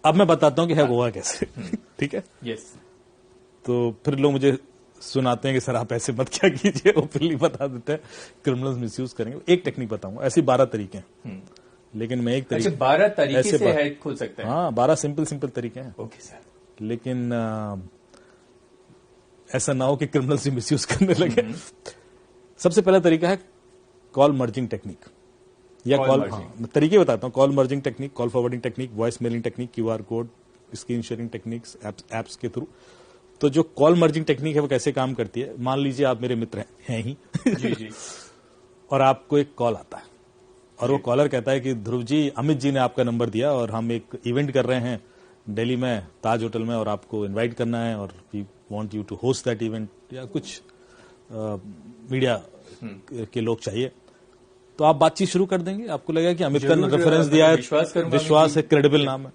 अब मैं बताता हूं कि है हुआ कैसे। ठीक है, यस। तो फिर लोग मुझे सुनाते हैं कि सर आप ऐसे मत क्या कीजिए, ओपनली बता देते हैं, क्रिमिनल्स मिसयूज करेंगे। एक टेक्निक बताऊंगा, ऐसी 12 तरीके हैं, लेकिन मैं एक तरीके, 12 तरीके से हैक खुल सकता है। हाँ, 12 सिंपल तरीके हैं। Okay sir. लेकिन ऐसा ना हो कि क्रिमिनल्स ही मिसयूज करने लगे। सबसे पहला तरीका है कॉल मर्जिंग टेक्निक, या कॉल, हाँ, तरीके बताता हूं। Call merging technique, call forwarding technique, voice mailing technique, QR code, screen sharing techniques, apps के थ्रू। तो जो कॉल मर्जिंग टेक्निक है वो कैसे काम करती है, मान लीजिए आप मेरे मित्र हैं ही जी जी। और आपको एक कॉल आता है और वो कॉलर कहता है कि ध्रुव जी, अमित जी ने आपका नंबर दिया और हम एक इवेंट कर रहे हैं दिल्ली में, ताज होटल में, और आपको इनवाइट करना है और we want you to host that event, या कुछ मीडिया के लोग चाहिए। तो आप बातचीत शुरू कर देंगे, आपको लगेगा कि अमित का रेफरेंस दिया है, विश्वास है, क्रेडिबल नाम है।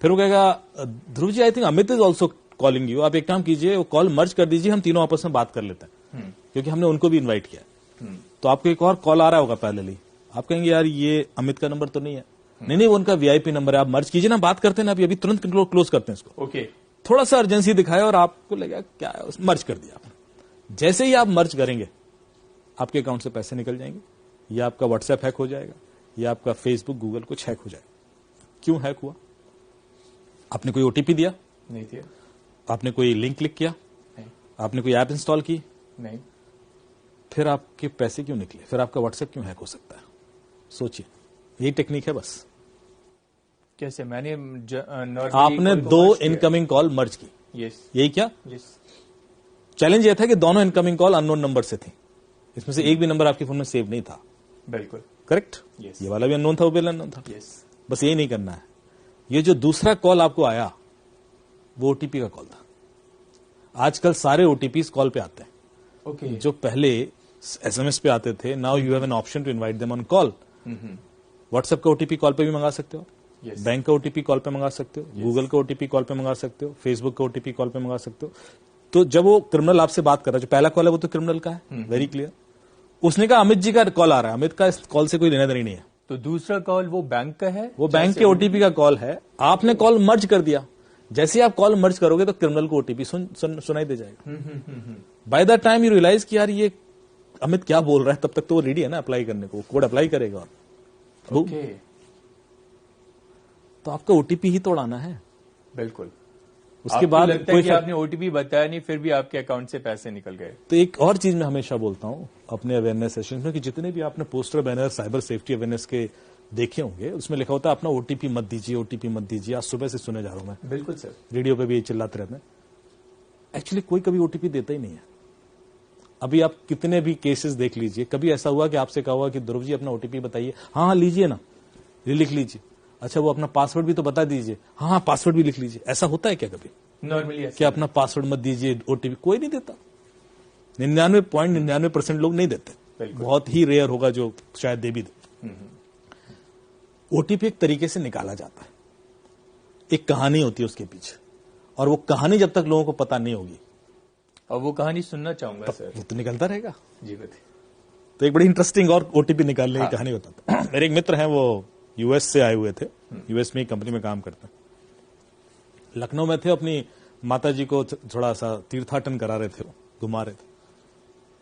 फिर वो कहेगा Dhruv ji, I think Amit is also calling you, आप एक काम कीजिए, वो कॉल मर्ज कर दीजिए, हम तीनों आपस में बात कर लेते हैं, क्योंकि हमने उनको भी इन्वाइट किया। तो आपको एक और कॉल आ रहा होगा पैरेलली, आप कहेंगे यार ये अमित का नंबर तो नहीं है, नहीं वो उनका वीआईपी नंबर है, आप मर्ज कीजिए ना, बात करते हैं ना, अभी तुरंत क्लोज करते हैं इसको। ओके। थोड़ा सा अर्जेंसी दिखाया और आपको लगा क्या है, मर्ज कर दिया आपने। जैसे ही आप मर्ज करेंगे आपके अकाउंट से पैसे निकल जाएंगे, या आपका व्हाट्सएप हैक हो जाएगा, या आपका फेसबुक, गूगल कुछ हैक हो जाएगा। क्यों हैक हुआ? आपने कोई ओटीपी दिया? नहीं दिया। आपने कोई लिंक क्लिक किया? नहीं। आपने कोई ऐप इंस्टॉल की? नहीं। फिर आपके पैसे क्यों निकले? फिर आपका व्हाट्सएप क्यों हैक हो सकता है? सोचिए, यही टेक्निक है बस। कैसे? मैंने आपने 2 इनकमिंग कॉल मर्ज की। यस। यही क्या? यस। चैलेंज यह था कि दोनों इनकमिंग कॉल अननोन नंबर से थी, इसमें से एक भी नंबर आपके फोन में सेव नहीं था। बिल्कुल करेक्ट। yes. ये वाला भी अननोन था, वो भी अननोन था। yes. बस यही नहीं करना है। ये जो दूसरा कॉल आपको आया वो ओटीपी का कॉल था। आजकल सारे ओटीपीज कॉल पे आते हैं। okay. जो पहले एसएमएस पे आते थे, now you have an option to invite them on call. WhatsApp का ओटीपी कॉल पे भी मंगा सकते हो, yes. बैंक का ओटीपी कॉल पे मंगा सकते हो, गूगल का ओटीपी कॉल पे मंगा सकते हो, फेसबुक का ओटीपी कॉल पे मंगा सकते हो। तो जब वो क्रिमिनल आपसे बात कर रहा है, जो पहला कॉल है वो तो क्रिमिनल का है, वेरी क्लियर। उसने कहा अमित जी का कॉल आ रहा है, अमित का इस कॉल से कोई लेना देना नहीं है। तो दूसरा कॉल वो बैंक का है, वो बैंक के ओटीपी का कॉल है। आपने कॉल मर्ज कर दिया, जैसे ही आप कॉल मर्ज करोगे तो क्रिमिनल को ओटीपी सुनाई दे जाएगा। By the time you realise कि यार ये अमित क्या बोल रहा है, तब तक तो वो रेडी है ना अप्लाई करने को, कोड अप्लाई करेगा। ओके। तो आपका ओटीपी ही तोड़ाना है। बिल्कुल। उसके बाद लगता है कि आपने ओटीपी बताया नहीं, फिर भी आपके अकाउंट से पैसे निकल गए। तो एक और चीज मैं हमेशा बोलता हूं अपने अवेयरनेस सेशन में कि जितने भी आपने poster banner cyber safety awareness के देखे होंगे, उसमें लिखा होता है अपना ओटीपी मत दीजिए, ओटीपी मत दीजिए। आज सुबह से सुने जा रहा हूं मैं। बिल्कुल सर। रेडियो पे भी चिल्लाते रहते हैं। एक्चुअली कोई कभी ओटीपी देता ही नहीं है। अभी आप कितने भी केसेस देख लीजिए, कभी ऐसा हुआ कि आपसे कहा हुआ कि ध्रुव जी अपना ओटीपी बताइए, हाँ लीजिए ना, लिख लीजिए। अच्छा वो अपना पासवर्ड भी तो बता दीजिए, हाँ पासवर्ड भी लिख लीजिए। ऐसा होता है क्या कभी? नॉर्मली क्या अपना पासवर्ड मत दीजिए, ओटीपी कोई नहीं देता। 99.99% लोग नहीं देते। बहुत ही रेयर होगा जो शायद दे भी दे। ओटीपी एक तरीके से निकाला जाता है, एक कहानी होती है उसके पीछे, और वो कहानी जब तक लोगों को पता नहीं होगी, और वो कहानी सुनना चाहूंगा सर। वो तो निकलता रहेगा। जी बताइए। तो एक बड़ी इंटरेस्टिंग और ओटीपी निकालने की कहानी बताता हूं। मेरे एक मित्र हैं, वो यूएस से आए हुए थे, यूएस में एक कंपनी में काम करते हैं। लखनऊ में थे, अपनी माता जी को थोड़ा सा तीर्थाटन करा रहे थे, घुमा रहे थे।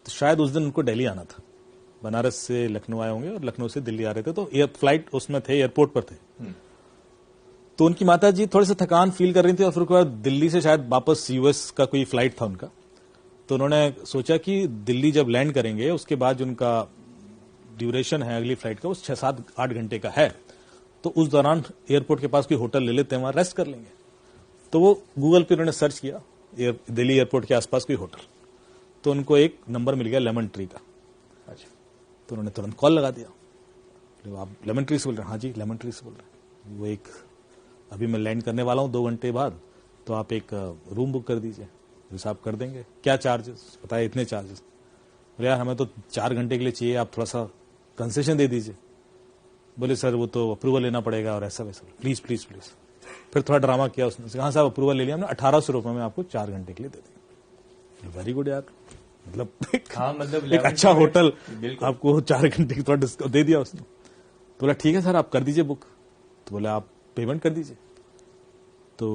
तो शायद उस दिन उनको दिल्ली आना था, बनारस से लखनऊ आए होंगे और लखनऊ से दिल्ली आ रहे थे। तो फ्लाइट उसमें थे, एयरपोर्ट पर थे। तो उनकी माता जी थोड़ी सी थकान फील कर रही थी और फिर उसके बाद दिल्ली से शायद वापस यूएस का कोई फ्लाइट था उनका। तो उन्होंने सोचा कि दिल्ली जब लैंड करेंगे उसके बाद जो उनका ड्यूरेशन है अगली फ्लाइट का, वो 6-7-8 घंटे का है। तो उस दौरान एयरपोर्ट के पास कोई होटल ले लेते हैं, वहां रेस्ट कर लेंगे। तो वो गूगल पे उन्होंने सर्च किया दिल्ली एयरपोर्ट के आसपास कोई होटल, तो उनको एक नंबर मिल गया लेमन ट्री का। अच्छा। तो उन्होंने तुरंत कॉल लगा दिया, तो आप लेमन ट्री से बोल रहे हैं? हाँ जी लेमन ट्री से बोल रहे हैं। वो एक अभी मैं लैंड करने वाला हूँ 2 घंटे बाद, तो आप एक रूम बुक कर दीजिए, हिसाब कर देंगे। क्या चार्जेस? बताए इतने चार्जेस। बोले यार हमें तो 4 घंटे के लिए चाहिए, आप थोड़ा सा कंसेशन दे दीजिए। बोले सर वो तो अप्रूवल लेना पड़ेगा और ऐसा वैसा। Please please please. फिर थोड़ा ड्रामा किया उसने, कहा साहब अप्रूवल ले लिया हमने, 1800 रुपए में आपको 4 घंटे के लिए दे देंगे। वेरी गुड यार, मतलब एक अच्छा होटल आपको 4 घंटे की थोड़ा डिस्काउंट दे दिया उसने। तो बोला ठीक है सर आप कर दीजिए बुक। तो बोले आप पेमेंट कर दीजिए। तो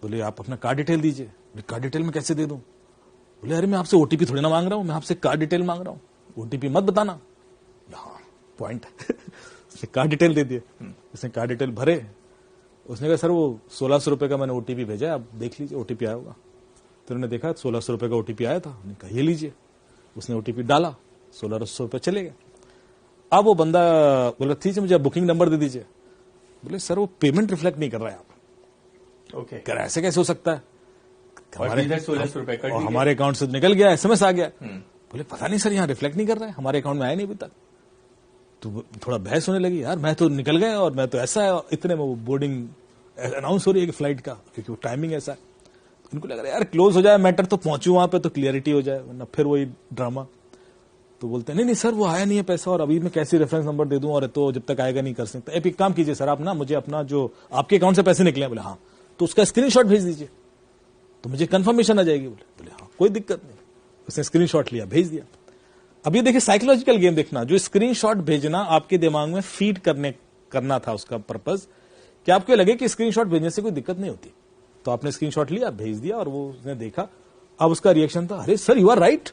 बोले आप अपना कार्ड डिटेल दीजिए। बोले कार्ड डिटेल में कैसे दे दूं? बोले अरे मैं आपसे ओटीपी थोड़ी ना मांग रहा हूं, मैं आपसे कार्ड डिटेल मांग रहा हूं, ओटीपी मत बताना। हाँ पॉइंट। उसने कार्ड डिटेल दे दिए, उसने कार्ड डिटेल भरे। उसने कहा सर वो 1600 रुपए का मैंने ओटीपी भेजा, आप देख लीजिए ओटीपी आया होगा। तो उन्होंने देखा 1600 रुपए का ओटीपी आया था, उन्होंने कहा ये लीजिए। उसने ओटीपी डाला, 1600 रुपए चले गए। अब वो बंदा बोला ठीक है मुझे बुकिंग नंबर दे दीजिए। बोले सर वो पेमेंट रिफ्लेक्ट नहीं कर रहा है आप। ओके, कर ऐसे कैसे हो सकता है? और इधर 1600 रुपए कट और दिए। हमारे अकाउंट से निकल गया, एसएमएस आ गया। बोले पता नहीं सर यहाँ रिफ्लेक्ट नहीं कर रहा है, हमारे अकाउंट में आया नहीं अभी तक। तो थोड़ा बहस होने लगी, यार मैं तो निकल गया और मैं तो ऐसा है, इतने में वो बोर्डिंग अनाउंस हो रही है कि फ्लाइट का, क्योंकि वो टाइमिंग ऐसा है। तो उनको लग रहा है यार क्लोज हो जाए मैटर तो पहुंचू वहां पे तो क्लियरिटी हो जाए, वरना फिर वही ड्रामा। तो बोलते हैं नहीं सर वो आया नहीं है पैसा, और अभी मैं कैसे रेफरेंस नंबर दे दूं, और तो जब तक आएगा नहीं कर सकता। एक काम कीजिए सर, आप ना मुझे अपना जो आपके अकाउंट से पैसे निकले, बोले हाँ, तो उसका स्क्रीनशॉट भेज दीजिए तो मुझे कंफर्मेशन आ जाएगी। बोले हाँ कोई दिक्कत नहीं। उसने स्क्रीनशॉट लिया, भेज दिया। अब ये देखिए साइकोलॉजिकल गेम देखना, जो स्क्रीनशॉट भेजना आपके दिमाग में फीड करना था उसका पर्पज, कि आपको लगे कि स्क्रीनशॉट भेजने से कोई दिक्कत नहीं होती। तो आपने स्क्रीनशॉट लिया, भेज दिया, और वो उसने देखा। अब उसका रिएक्शन था अरे सर यू आर राइट,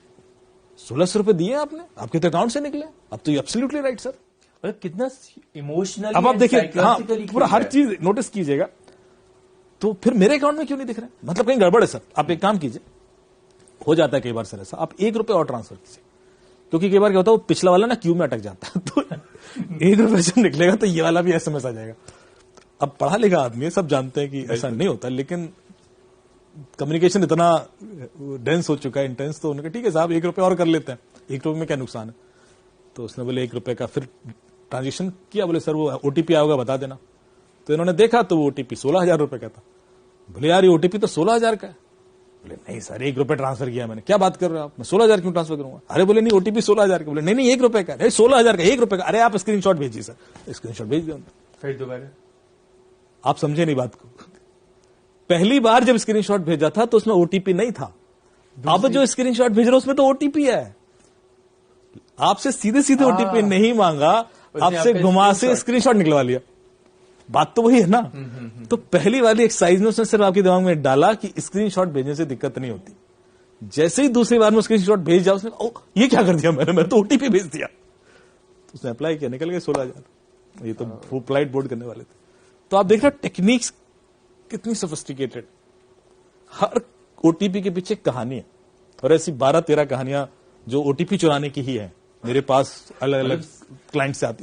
1600 रुपए दिए आपने, आपके तो अकाउंट से निकले, अब तो यू एब्सोल्युटली राइट सर। मतलब कितना इमोशनल। अब आप देखिए हाँ, पूरा हर चीज नोटिस कीजिएगा। तो फिर मेरे अकाउंट में क्यों नहीं दिख रहा है, मतलब कहीं गड़बड़ है सर। आप एक काम कीजिए, हो जाता है कई बार सर ऐसा, आप 1 रुपए और ट्रांसफर कीजिए, क्योंकि कई बार क्या होता है वो पिछला वाला ना क्यू में अटक जाता है। तो 1 रुपए जब निकलेगा तो ये वाला भी एसएमएस आ जाएगा। अब पढ़ा लिखा आदमी है, सब जानते हैं कि ऐसा नहीं होता, लेकिन कम्युनिकेशन इतना डेंस हो चुका है, इंटेंस। तो उन्होंने कहा ठीक है साहब 1 रुपए और कर लेते हैं, 1 रुपए में क्या नुकसान है। तो उसने बोले 1 रुपए का फिर ट्रांजेक्शन किया। बोले सर वो ओटीपी आया होगा बता देना। तो इन्होंने देखा तो वो ओटीपी 16,000 रुपए का था। बोले यार ये ओटीपी तो 16,000 का है। बोले नहीं सर 1 रुपए ट्रांसफर किया मैंने। क्या बात कर रहे हो आप, मैं 16,000 क्यों ट्रांसफर करूंगा? अरे बोले नहीं ओटीपी 16,000 का। बोले नहीं 1 रुपए का, नहीं 16,000 का, 1 रुपए का। अरे आप स्क्रीनशॉट भेजिए सर। स्क्रीनशॉट भेज दिया। फिर दोबारा आप समझे नहीं बात को। पहली बार जब स्क्रीनशॉट भेजा था तो उसमें ओटीपी नहीं था, अब जो स्क्रीनशॉट भेज रहे हो उसमें तो ओटीपी है। आपसे सीधे सीधे ओटीपी नहीं मांगा, आपसे घुमा से स्क्रीनशॉट निकलवा लिया। बात तो वही है ना। तो पहली वाली एक्सरसाइज में उसने सिर्फ आपके दिमाग में डाला कि स्क्रीनशॉट भेजने से दिक्कत नहीं होती। जैसे ही दूसरी बार में स्क्रीनशॉट भेज जाओ, उसने ओ ये क्या कर दिया मैंने तो ओटीपी भेज दिया। तो उसने अप्लाई किया, निकल गए 16,000। ये तो फ्लाइट बोर्ड करने वाले थे। तो आप देख रहे हो टेक्निक्स कितनी सोफिस्टिकेटेड। हर ओटीपी के पीछे कहानी है, और ऐसी 12-13 कहानियां जो ओटीपी चुराने की ही है मेरे पास अलग अलग क्लाइंट से आती।